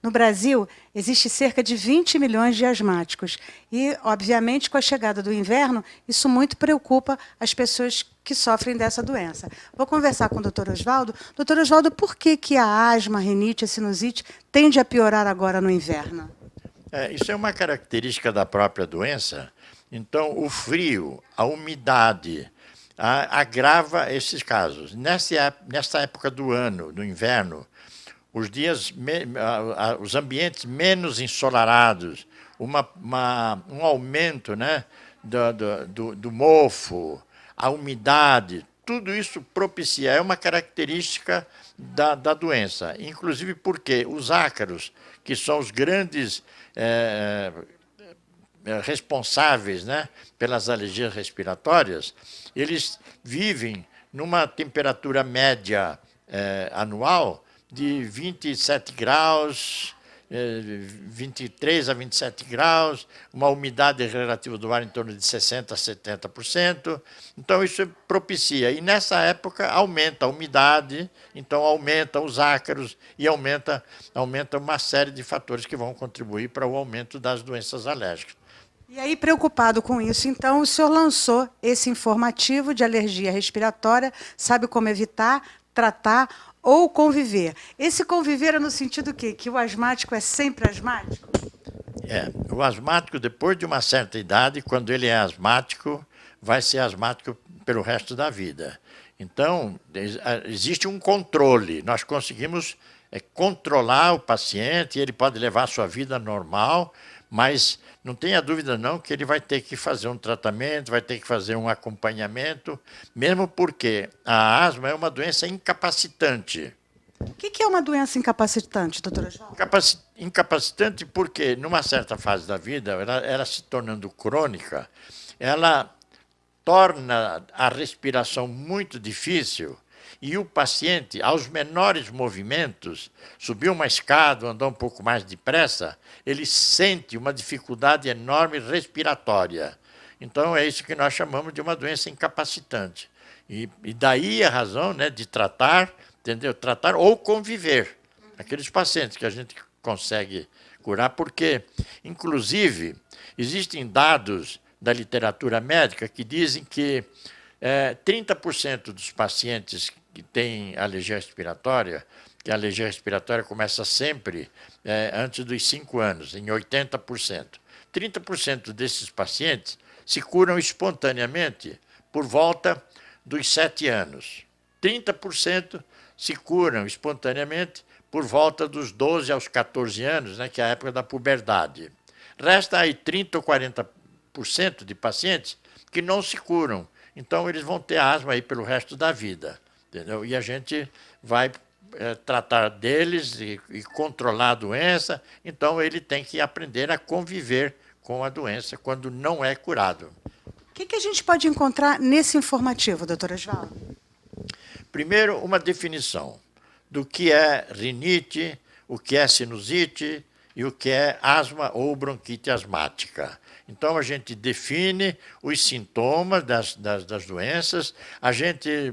No Brasil, existe cerca de 20 milhões de asmáticos. E, obviamente, com a chegada do inverno, isso muito preocupa as pessoas que sofrem dessa doença. Vou conversar com o doutor Oswaldo. Doutor Oswaldo, por que a asma, a rinite, a sinusite tende a piorar agora no inverno? Isso é uma característica da própria doença. Então, o frio, a umidade, agrava esses casos. Nessa época do ano, no inverno, os ambientes menos ensolarados, um aumento, né, do mofo, a umidade, tudo isso propicia, é uma característica da doença. Inclusive porque os ácaros, que são os grandes responsáveis, né, pelas alergias respiratórias, eles vivem numa temperatura média anual de 27 graus, 23 a 27 graus, uma umidade relativa do ar em torno de 60% a 70%. Então, isso propicia. E, nessa época, aumenta a umidade, então aumenta os ácaros e aumenta uma série de fatores que vão contribuir para o aumento das doenças alérgicas. E aí, preocupado com isso, então, o senhor lançou esse informativo de alergia respiratória, sabe como evitar, tratar ou conviver. Esse conviver é no sentido quê? Que o asmático é sempre asmático? O asmático, depois de uma certa idade, quando ele é asmático, vai ser asmático pelo resto da vida. Então, existe um controle. Nós conseguimos controlar o paciente, ele pode levar a sua vida normal, mas não tenha dúvida não que ele vai ter que fazer um tratamento, vai ter que fazer um acompanhamento, mesmo porque a asma é uma doença incapacitante. O que é uma doença incapacitante, doutora João? Incapacitante porque, numa certa fase da vida, ela se tornando crônica, ela torna a respiração muito difícil e o paciente, aos menores movimentos, subir uma escada, andar um pouco mais depressa, ele sente uma dificuldade enorme respiratória. Então, é isso que nós chamamos de uma doença incapacitante. E daí a razão, né, de tratar, entendeu? Tratar ou conviver. Aqueles pacientes que a gente consegue curar, porque, inclusive, existem dados da literatura médica que dizem que 30% dos pacientes que têm alergia respiratória, que a alergia respiratória começa sempre antes dos 5 anos, em 80%. 30% desses pacientes se curam espontaneamente por volta dos 7 anos. 30% se curam espontaneamente por volta dos 12 aos 14 anos, né, que é a época da puberdade. Resta aí 30 ou 40% de pacientes que não se curam. Então, eles vão ter asma aí pelo resto da vida. Entendeu? E a gente vai tratar deles e controlar a doença. Então, ele tem que aprender a conviver com a doença quando não é curado. O que a gente pode encontrar nesse informativo, doutora Oswaldo? Primeiro, uma definição do que é rinite, o que é sinusite e o que é asma ou bronquite asmática. Então, a gente define os sintomas das doenças, a gente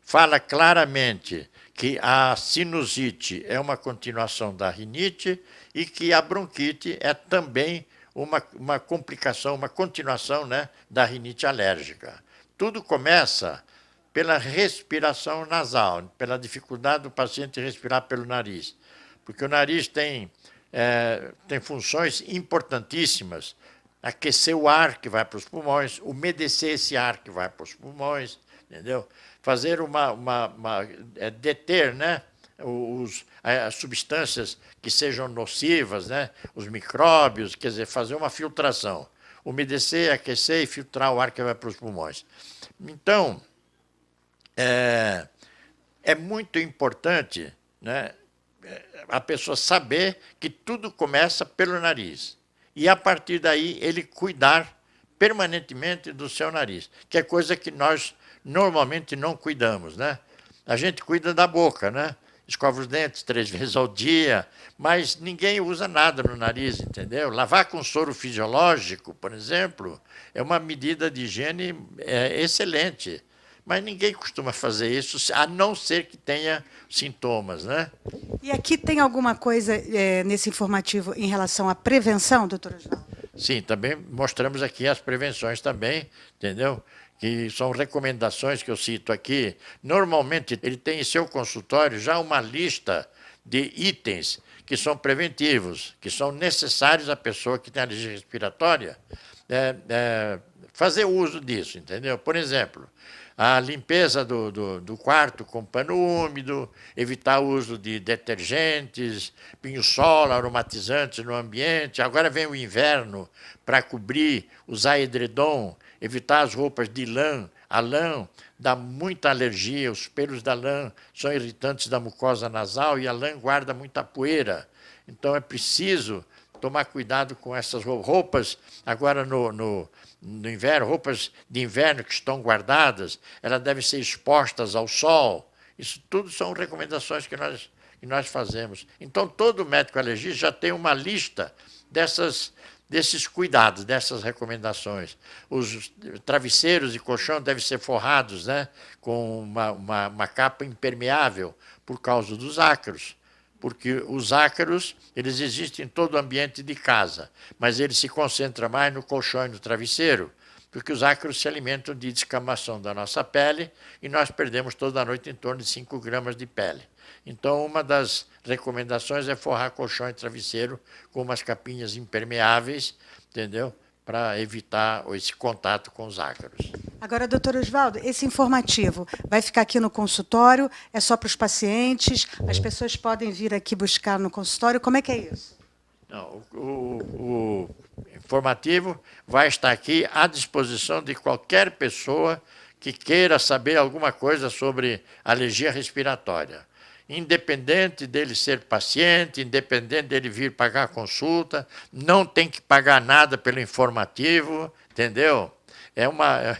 fala claramente que a sinusite é uma continuação da rinite e que a bronquite é também uma complicação, uma continuação, né, da rinite alérgica. Tudo começa pela respiração nasal, pela dificuldade do paciente respirar pelo nariz, porque o nariz tem funções importantíssimas, aquecer o ar que vai para os pulmões, umedecer esse ar que vai para os pulmões, entendeu? Fazer deter, né, as substâncias que sejam nocivas, né, os micróbios, quer dizer, fazer uma filtração, umedecer, aquecer e filtrar o ar que vai para os pulmões. Então, é muito importante, né, a pessoa saber que tudo começa pelo nariz. E, a partir daí, ele cuidar permanentemente do seu nariz, que é coisa que nós normalmente não cuidamos, né? A gente cuida da boca, né? Escova os dentes 3 vezes ao dia, mas ninguém usa nada no nariz, entendeu? Lavar com soro fisiológico, por exemplo, é uma medida de higiene excelente, Mas ninguém costuma fazer isso, a não ser que tenha sintomas, né? E aqui tem alguma coisa nesse informativo em relação à prevenção, doutor Oswaldo? Sim, também mostramos aqui as prevenções também, entendeu? Que são recomendações que eu cito aqui. Normalmente, ele tem em seu consultório já uma lista de itens que são preventivos, que são necessários à pessoa que tem alergia respiratória fazer uso disso, entendeu? Por exemplo, a limpeza do quarto com pano úmido, evitar o uso de detergentes, pinho-sol, aromatizantes no ambiente. Agora vem o inverno, para cobrir, usar edredom, evitar as roupas de lã. A lã dá muita alergia, os pelos da lã são irritantes da mucosa nasal e a lã guarda muita poeira. Então é preciso tomar cuidado com essas roupas. Agora no inverno, roupas de inverno que estão guardadas, elas devem ser expostas ao sol. Isso tudo são recomendações que nós fazemos. Então, todo médico alergista já tem uma lista desses cuidados, dessas recomendações. Os travesseiros e colchão devem ser forrados, né, com uma capa impermeável por causa dos ácaros. Porque os ácaros, eles existem em todo o ambiente de casa, mas eles se concentram mais no colchão e no travesseiro, porque os ácaros se alimentam de descamação da nossa pele e nós perdemos toda a noite em torno de 5 gramas de pele. Então, uma das recomendações é forrar colchão e travesseiro com umas capinhas impermeáveis, entendeu? Para evitar esse contato com os ácaros. Agora, doutor Oswaldo, esse informativo vai ficar aqui no consultório? É só para os pacientes? As pessoas podem vir aqui buscar no consultório? Como é que é isso? Não, o informativo vai estar aqui à disposição de qualquer pessoa que queira saber alguma coisa sobre alergia respiratória. Independente dele ser paciente, independente dele vir pagar a consulta, não tem que pagar nada pelo informativo, entendeu? É uma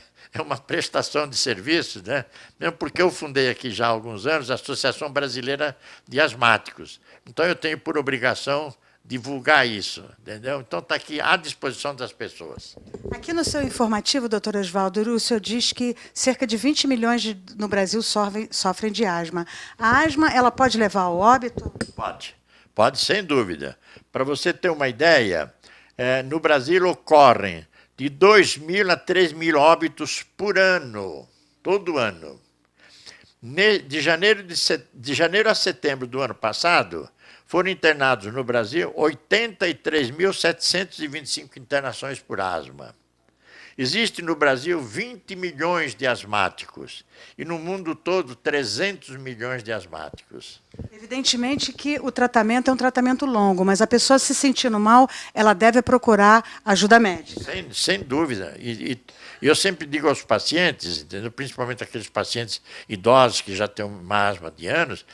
prestação de serviço, né? Mesmo porque eu fundei aqui já há alguns anos a Associação Brasileira de Asmáticos. Então, eu tenho por obrigação divulgar isso, entendeu? Então, está aqui à disposição das pessoas. Aqui no seu informativo, doutor Oswaldo, o senhor diz que cerca de 20 milhões no Brasil sofrem de asma. A asma, ela pode levar ao óbito? Pode, sem dúvida. Para você ter uma ideia, no Brasil ocorrem de 2.000 a 3.000 óbitos por ano, todo ano. De janeiro a setembro do ano passado, foram internados no Brasil 83.725 internações por asma. Existem no Brasil 20 milhões de asmáticos e no mundo todo 300 milhões de asmáticos. Evidentemente que o tratamento é um tratamento longo, mas a pessoa se sentindo mal, ela deve procurar ajuda médica. Sem dúvida. E eu sempre digo aos pacientes, entendeu? Principalmente aqueles pacientes idosos que já têm uma asma de anos,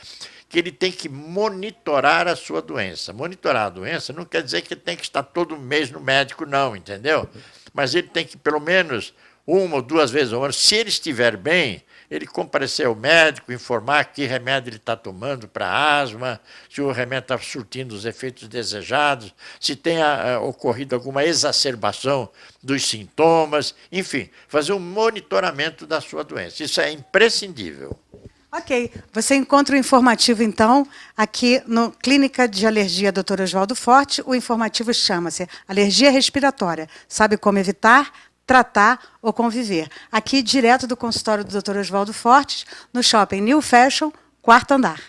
que ele tem que monitorar a sua doença. Monitorar a doença não quer dizer que ele tem que estar todo mês no médico, não, entendeu? Mas ele tem que, pelo menos, 1 ou 2 vezes ao ano, se ele estiver bem, ele comparecer ao médico, informar que remédio ele está tomando para asma, se o remédio está surtindo os efeitos desejados, se tenha ocorrido alguma exacerbação dos sintomas, enfim, fazer um monitoramento da sua doença. Isso é imprescindível. Ok. Você encontra o informativo, então, aqui no Clínica de Alergia Dr. Oswaldo Forte. O informativo chama-se Alergia Respiratória. Sabe como evitar, tratar ou conviver. Aqui, direto do consultório do Dr. Oswaldo Forte, no Shopping New Fashion, 4º andar.